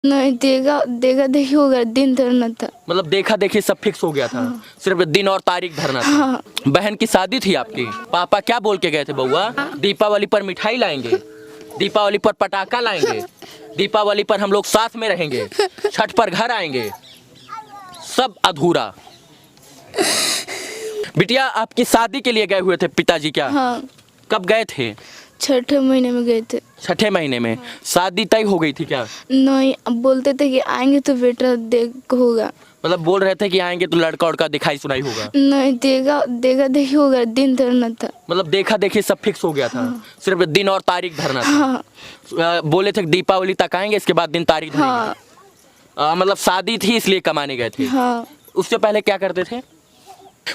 नहीं, देगा देगा देखी होगा, दिन धरना था। मतलब देखा देखी सब फिक्स हो गया था। हाँ। सिर्फ दिन और तारीख धरना था। हाँ। बहन की शादी थी आपकी, पापा क्या बोल के गए थे बउआ? दीपावली पर मिठाई लाएंगे, दीपावली पर पटाखा लाएंगे, दीपावली पर हम लोग साथ में रहेंगे, छठ पर घर आएंगे, सब अधूरा। बिटिया आपकी शादी के लिए गए हुए थे पिताजी क्या? हाँ, कब गए थे? छठे महीने में गए थे। छठे महीने में। शादी तय हो गई थी क्या? नहीं, अब बोलते थे कि आएंगे तो बेटा देख होगा। मतलब बोल रहे थे कि आएंगे तो लड़का उड़का दिखाई सुनाई होगा। नहीं, देगा देगा देखी होगा, दिन धरना था। मतलब देखा देखी सब फिक्स हो गया था। सिर्फ दिन और तारीख धरना था। हाँ। बोले थे कि दीपावली तक आएंगे, इसके बाद दिन तारीख धरेंगे। हाँ। मतलब शादी थी इसलिए कमाने गए थे। हाँ। उससे पहले क्या करते थे?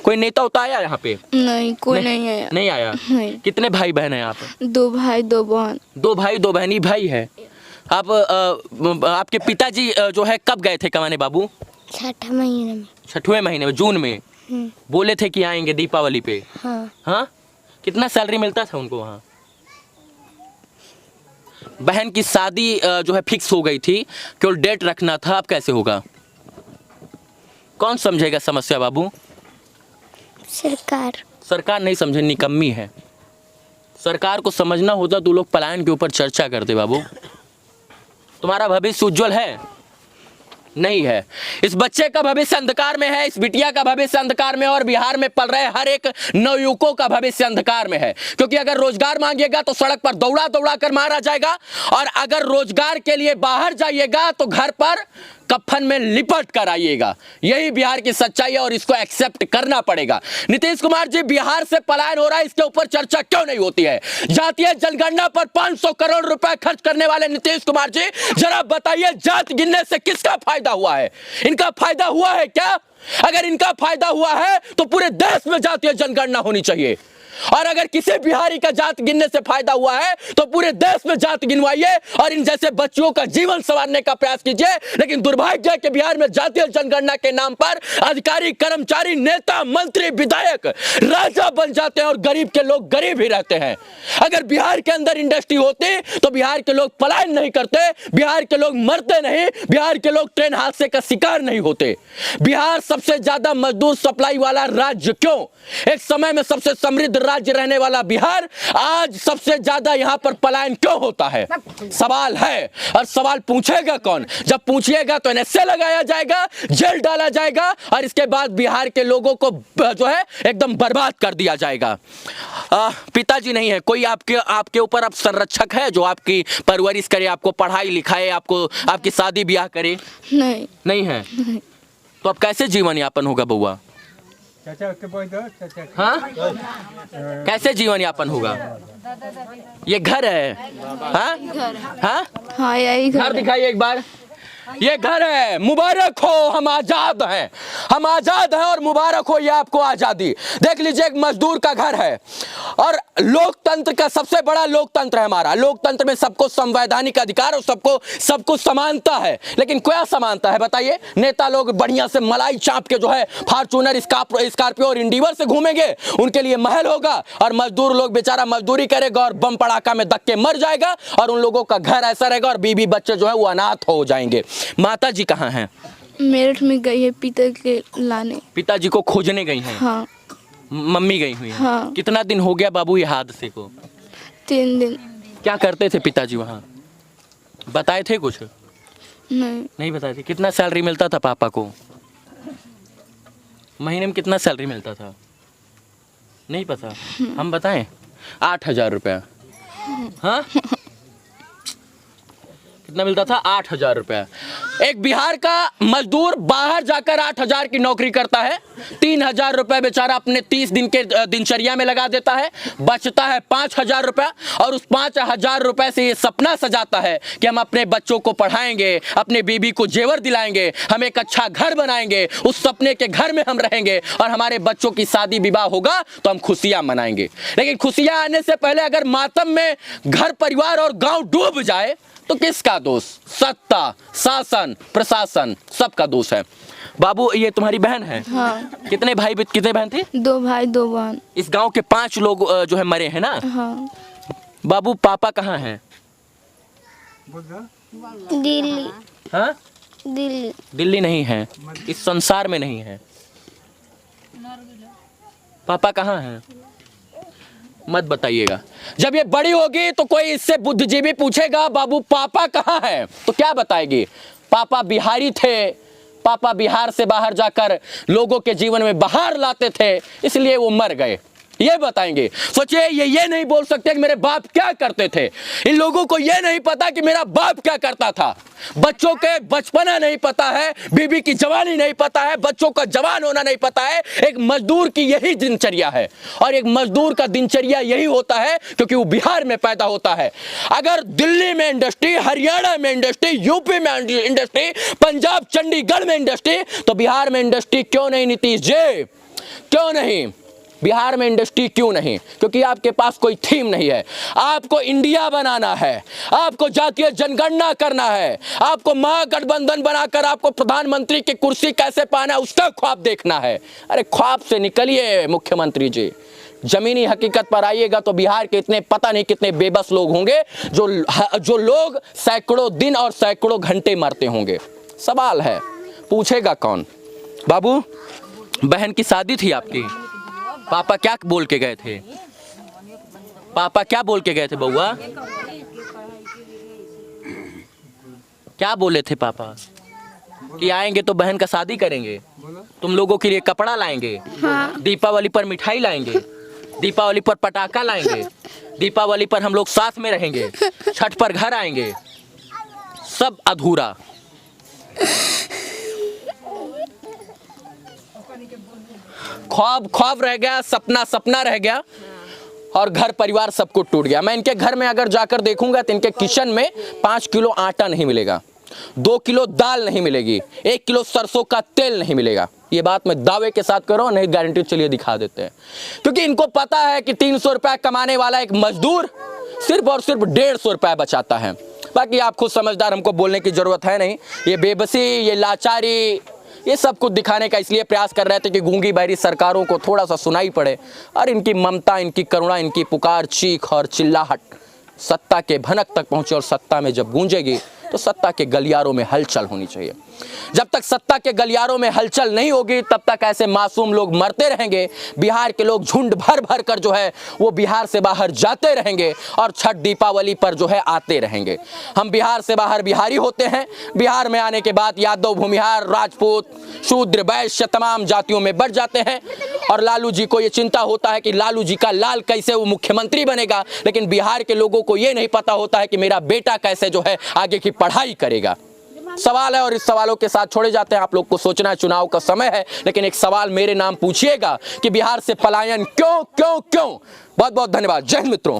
कोई नेता उता आया यहाँ पे? नहीं, कोई नहीं आया। नहीं आया। नहीं। कितने भाई बहन हैं आप? 2 भाई 2 बहन। 2 भाई 2 बहन ही भाई है। आप आपके पिताजी जो है कब गए थे कमाने बाबू? छठे महीने में। छठवें महीने में, जून में बोले थे कि आएंगे दीपावली पे। हाँ। हाँ, कितना सैलरी मिलता था उनको वहाँ? बहन की शादी जो है फिक्स हो गई थी, केवल डेट रखना था, अब कैसे होगा? कौन समझेगा समस्या बाबू? सरकार नहीं समझे, निकम्मी है। सरकार को समझना होता तो लोग पलायन के ऊपर चर्चा करते बाबू। तुम्हारा भविष्य उज्जवल है? नहीं है। इस बच्चे का भविष्य अंधकार में है, इस बिटिया का भविष्य अंधकार में, और बिहार में पल रहे हर एक नवयुवकों का भविष्य अंधकार में है। क्योंकि अगर रोजगार मांगिएगा तो सड़क पर दौड़ा दौड़ा कर मारा जाएगा, और अगर रोजगार के लिए बाहर जाइएगा तो घर पर कफन में लिपट कर आइएगा। यही बिहार की सच्चाई है और इसको एक्सेप्ट करना पड़ेगा। नीतीश कुमार जी, बिहार से पलायन हो रहा है, इसके ऊपर चर्चा क्यों नहीं होती है? जातीय जनगणना पर 500 करोड़ रुपए खर्च करने वाले नीतीश कुमार जी, जरा बताइए जात गिनने से किसका फायदा हुआ है? इनका फायदा हुआ है क्या? अगर इनका फायदा हुआ है तो पूरे देश में जातीय जनगणना होनी चाहिए, और अगर किसी बिहारी का जात गिनने से फायदा हुआ है तो पूरे देश में जात गिनवाइए और इन जैसे बच्चों का जीवन संवारने का प्रयास कीजिए। लेकिन दुर्भाग्य है कि बिहार में जातीय जनगणना के नाम पर अधिकारी, कर्मचारी, नेता, मंत्री, विधायक राजा बन जाते हैं और गरीब के लोग गरीब ही रहते हैं। अगर बिहार के अंदर इंडस्ट्री होती तो बिहार के लोग पलायन नहीं करते, बिहार के लोग मरते नहीं, बिहार के लोग ट्रेन हादसे का शिकार नहीं होते। बिहार सबसे ज्यादा मजदूर सप्लाई वाला राज्य क्यों? एक समय में सबसे समृद्ध राज्य रहने वाला बिहार आज सबसे ज्यादा यहां पर पलायन क्यों होता है? सवाल है, और सवाल पूछेगा कौन? जब पूछिएगा तो एनएसए लगाया जाएगा, जेल डाला जाएगा, और इसके बाद बिहार के लोगों को जो है एकदम बर्बाद कर दिया जाएगा। पिताजी नहीं है कोई आपके ऊपर अब संरक्षक है जो आपकी परवरिश करे, आपको पढ़ाई लिखाए, आपको आपकी शादी ब्याह करे? नहीं है। तो अब कैसे जीवन यापन होगा बउआ? हाँ, कैसे जीवन यापन होगा? ये घर है? हाँ, हाँ, हाँ, यही घर दिखाइए एक बार। ये घर है। मुबारक हो, हम आजाद हैं, हम आजाद हैं, और मुबारक हो ये आपको आजादी। देख लीजिए, एक मजदूर का घर है, और लोकतंत्र का सबसे बड़ा लोकतंत्र है हमारा। लोकतंत्र में सबको संवैधानिक अधिकार और सबको समानता है। लेकिन क्या समानता है बताइए? नेता लोग बढ़िया से मलाई चाप के जो है फॉर्च्यूनर, स्कॉर्पियो और इंडिवर से घूमेंगे, उनके लिए महल होगा, और मजदूर लोग बेचारा मजदूरी करेगा और बम पड़ाका में धक्के मर जाएगा, और उन लोगों का घर ऐसा रहेगा, और बीबी बच्चे जो है वो अनाथ हो जाएंगे। माता जी कहाँ हैं? मेरठ में गई है पिता के लाने। पिताजी को खोजने गई हैं? हाँ। मम्मी गई हुई हैं? हाँ। कितना दिन हो गया बाबू ये हादसे को? 3 दिन। क्या करते थे पिताजी वहाँ? बताए थे कुछ? नहीं बताए थे। कितना सैलरी मिलता था पापा को? महीने में कितना सैलरी मिलता था? नहीं पता? हम बताएं? 8,000 रुपया। हाँ, कितना मिलता था? 8,000 रुपया। एक बिहार का मजदूर बाहर जाकर 8,000 की नौकरी करता है, 3,000 रुपया बेचारा अपने 30 दिन के दिनचर्या में लगा देता है, बचता है 5,000 रुपया, और उस 5,000 रुपये से ये सपना सजाता है कि हम अपने बच्चों को पढ़ाएंगे, अपने बीबी को जेवर दिलाएंगे, हम एक अच्छा घर बनाएंगे, उस सपने के घर में हम रहेंगे, और हमारे बच्चों की शादी विवाह होगा तो हम खुशियां मनाएंगे। लेकिन खुशियां आने से पहले अगर मातम में घर परिवार और गांव डूब जाए तो किसका दोष? सत्ता, शासन, प्रशासन, सबका दोष है। बाबू, ये तुम्हारी बहन है? हाँ। कितने बहन थे? 2 भाई 2 बहन। इस गांव के 5 लोग जो है मरे हैं ना? हाँ। बाबू, पापा कहाँ हैं? दिल्ली। हाँ, दिल्ली। दिल्ली नहीं है, इस संसार में नहीं है। पापा कहाँ हैं? मत बताइएगा। जब ये बड़ी होगी तो कोई इससे बुद्धिजीवी पूछेगा बाबू पापा कहाँ हैं, तो क्या बताएगी? पापा बिहारी थे, पापा बिहार से बाहर जाकर लोगों के जीवन में बहार लाते थे, इसलिए वो मर गए, ये बताएंगे। सोचिए, ये नहीं बोल सकते कि मेरे बाप क्या करते थे। इन लोगों को ये नहीं पता कि मेरा बाप क्या करता था। बच्चों के बचपना नहीं पता है, बीबी की जवानी नहीं पता है, बच्चों का जवान होना नहीं पता है। एक मजदूर की यही दिनचर्या है, और एक मजदूर का दिनचर्या यही होता है क्योंकि वो बिहार में पैदा होता है। अगर दिल्ली में इंडस्ट्री, हरियाणा में इंडस्ट्री, यूपी में इंडस्ट्री, पंजाब चंडीगढ़ में इंडस्ट्री, तो बिहार में इंडस्ट्री क्यों नहीं नीतीश जी? क्यों नहीं? बिहार में इंडस्ट्री क्यों नहीं? क्योंकि आपके पास कोई थीम नहीं है। आपको इंडिया बनाना है, आपको जातीय जनगणना करना है, आपको महागठबंधन बनाकर आपको प्रधानमंत्री की कुर्सी कैसे पाना है उसका ख्वाब देखना है। अरे ख्वाब से निकलिए मुख्यमंत्री जी, जमीनी हकीकत पर आइएगा तो बिहार के इतने पता नहीं कितने बेबस लोग होंगे जो लोग सैकड़ों दिन और सैकड़ों घंटे मरते होंगे। सवाल है, पूछेगा कौन? बाबू, बहन की शादी थी आपकी, पापा क्या बोल के गए थे? पापा क्या बोल के गए थे बउआ? क्या बोले थे पापा? कि आएंगे तो बहन का शादी करेंगे, तुम लोगों के लिए कपड़ा लाएंगे, हाँ। दीपावली पर मिठाई लाएंगे, दीपावली पर पटाखा लाएंगे, दीपावली पर हम लोग साथ में रहेंगे, छठ पर घर आएंगे। सब अधूरा। ख्वाब ख्वाब रह गया, सपना सपना रह गया, और घर परिवार सब कुछ टूट गया। मैं इनके घर में अगर जाकर देखूंगा तो इनके किचन में 5 किलो आटा नहीं मिलेगा, 2 किलो दाल नहीं मिलेगी, 1 किलो सरसों का तेल नहीं मिलेगा। ये बात मैं दावे के साथ कर रहा हूं, नहीं गारंटी चलिए दिखा देते हैं। क्योंकि इनको पता है कि 300 रुपया कमाने वाला एक मजदूर सिर्फ और सिर्फ 150 रुपया बचाता है। बाकी आप खुद समझदार, हमको बोलने की जरूरत है नहीं। ये बेबसी, ये लाचारी, ये सब कुछ दिखाने का इसलिए प्रयास कर रहे थे कि गूंगी बहरी सरकारों को थोड़ा सा सुनाई पड़े, और इनकी ममता, इनकी करुणा, इनकी पुकार, चीख और चिल्लाहट सत्ता के भनक तक पहुंचे। और सत्ता में जब गूंजेगी तो सत्ता के गलियारों में हलचल होनी चाहिए। जब तक सत्ता के गलियारों में हलचल नहीं होगी तब तक ऐसे मासूम लोग मरते रहेंगे। बिहार के लोग झुंड भर भर कर जो है वो बिहार से बाहर जाते रहेंगे, और छठ दीपावली पर जो है आते रहेंगे। हम बिहार से बाहर बिहारी होते हैं। बिहार में आने के बाद यादव, भूमिहार, राजपूत, शूद्र, वैश्य तमाम जातियों में बढ़ जाते हैं। और लालू जी को ये चिंता होता है कि लालू जी का लाल कैसे वो मुख्यमंत्री बनेगा, लेकिन बिहार के लोगों को ये नहीं पता होता है कि मेरा बेटा कैसे जो है आगे की पढ़ाई करेगा। सवाल है, और इस सवालों के साथ छोड़े जाते हैं। आप लोग को सोचना है, चुनाव का समय है, लेकिन एक सवाल मेरे नाम पूछिएगा कि बिहार से पलायन क्यों क्यों क्यों? बहुत बहुत धन्यवाद। जय हिंद मित्रों।